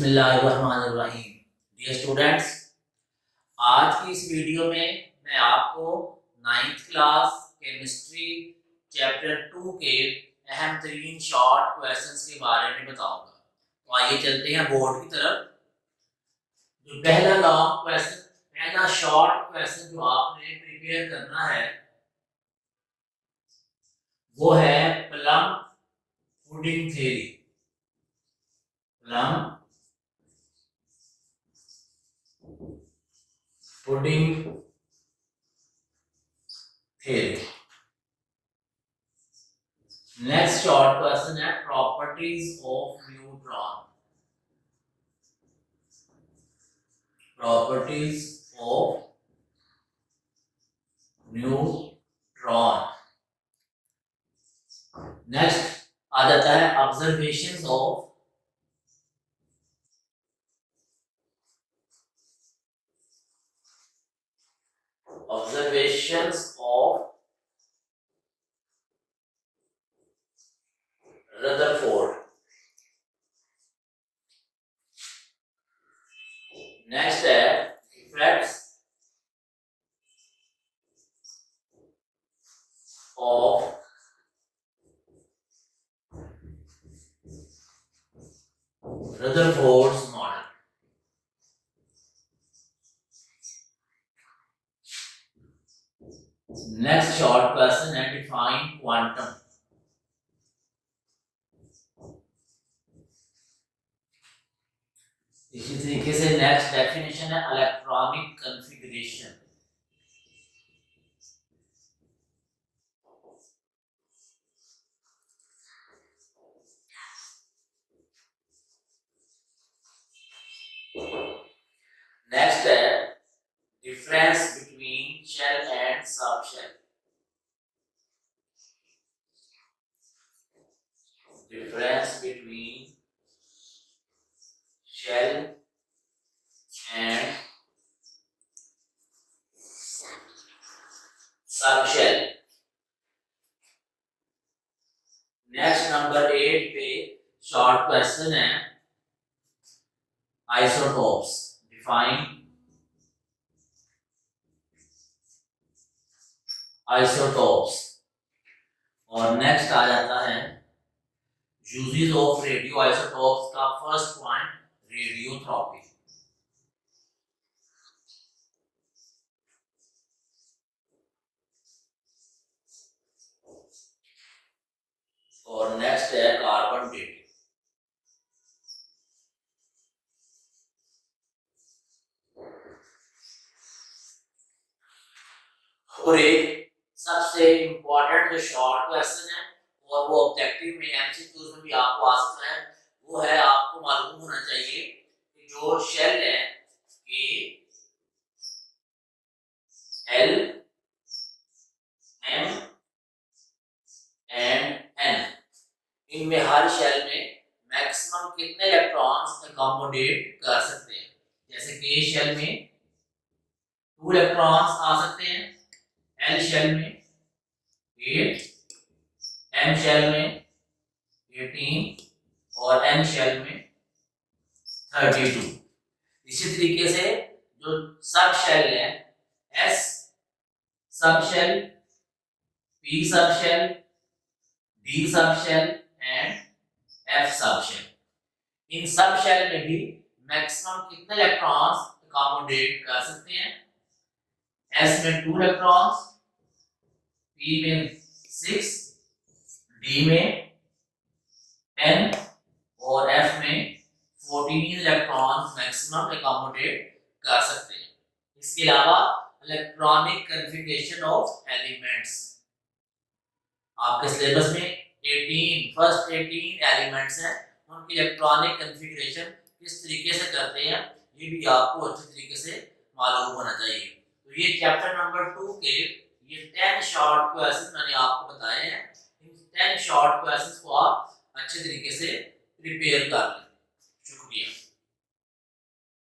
बिस्मिल्लाहिर्रहमानिर्रहीम। Dear students, आज की इस वीडियो में मैं आपको 9th क्लास केमिस्ट्री चैप्टर 2 के अहम तरीन शॉर्ट क्वेश्चंस के बारे में बताऊंगा। तो आइए चलते हैं बोर्ड की तरफ। जो पहला लॉन्ग क्वेश्चन, पहला शॉर्ट क्वेश्चन जो आपने प्रिपेयर करना है वो है plum pudding theory. Plum pudding theory. Next short question है properties of neutron. Properties of neutron. Next आ जाता है ऑब्जर्वेशंस ऑफ रदरफोर्ड। नेक्स्ट है effects of Rutherford's model. Next short question है डिफाइन क्वांटम। इसी तरीके से नेक्स्ट डेफिनेशन है इलेक्ट्रॉनिक कॉन्फ़िगरेशन। नेक्स्ट है difference between shell and sub shell. Difference between shell and sub shell. Next number 8 पे short question है isotopes. Define isotopes. और next आ जाता है यूजेस ऑफ रेडियो आइसोटोप्स का फर्स्ट पॉइंट रेडियोथेरेपी। और नेक्स्ट है कार्बन डेटिंग। और एक सबसे इंपॉर्टेंट जो शॉर्ट क्वेश्चन है और वो ऑब्जेक्टिव में एमसीक्यूज में भी आपको आ सकता है, वो है आपको मालूम होना चाहिए कि जो शेल है के एल एम एंड एन, इनमें हर शेल में मैक्सिमम कितने इलेक्ट्रॉन्स अकोमोडेट कर सकते हैं। जैसे के शेल में 2 इलेक्ट्रॉन्स आ सकते हैं, एल शेल में 8, एम शेल में 18 और एन शेल में 32। इसी तरीके से जो सब शेल है S sub shell, P sub shell, D sub shell and F sub shell, इन सब शेल में भी मैक्सिमम कितने इलेक्ट्रॉन्स अकोमोडेट कर सकते हैं। एस में 2 इलेक्ट्रॉन्स, पी में 6, डी में 10 और एफ में 14 इलेक्ट्रॉन्स मैक्सिमम अकोमोडेट कर सकते हैं। इसके अलावा इलेक्ट्रॉनिक कॉन्फ़िगरेशन ऑफ एलिमेंट्स, आपके सिलेबस में 18 फर्स्ट 18 एलिमेंट्स हैं, उनकी इलेक्ट्रॉनिक कॉन्फ़िगरेशन किस तरीके से करते हैं ये भी आपको अच्छे तरीके से मालूम होना चाहिए। तो ये चैप्टर नंबर 2 के ये 10 शॉर्ट क्वेश्चन मैंने आपको बताए हैं। इन 10 शॉर्ट क्वेश्चंस को आप अच्छे तरीके से प्रिपेयर कर लें। शुक्रिया।